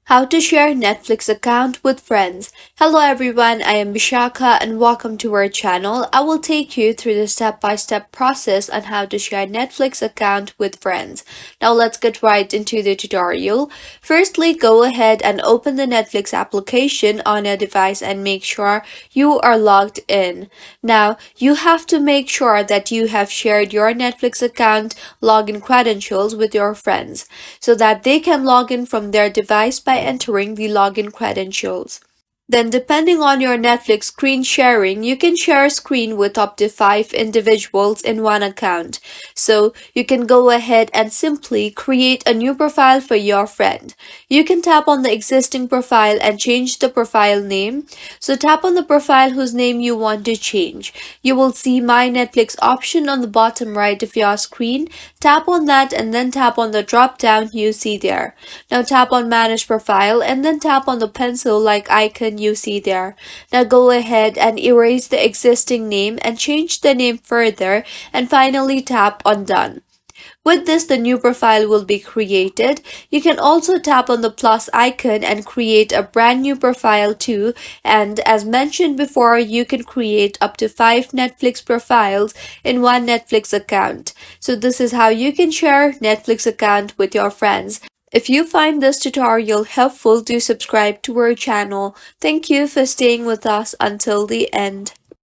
How to share Netflix account with friends. Hello everyone, I am Bishaka and welcome to our channel. I will take you through the step-by-step process on how to share Netflix account with friends. Now let's get right into the tutorial. Firstly, go ahead and open the Netflix application on your device and make sure you are logged in. Now, you have to make sure that you have shared your Netflix account login credentials with your friends so that they can log in from their device by entering the login credentials. Then, depending on your Netflix screen sharing, you can share a screen with up to 5 individuals in one account. So, you can go ahead and simply create a new profile for your friend. You can tap on the existing profile and change the profile name. So, tap on the profile whose name you want to change. You will see My Netflix option on the bottom right of your screen. Tap on that and then tap on the drop down you see there. Now, tap on Manage Profile and then tap on the pencil-like icon you see there. Now go ahead and erase the existing name and change the name further, and finally tap on Done. With this, the new profile will be created. You can also tap on the plus icon and create a brand new profile too. And as mentioned before, you can create up to 5 Netflix profiles in one Netflix account. So this is how you can share Netflix account with your friends. If you find this tutorial helpful, do subscribe to our channel. Thank you for staying with us until the end.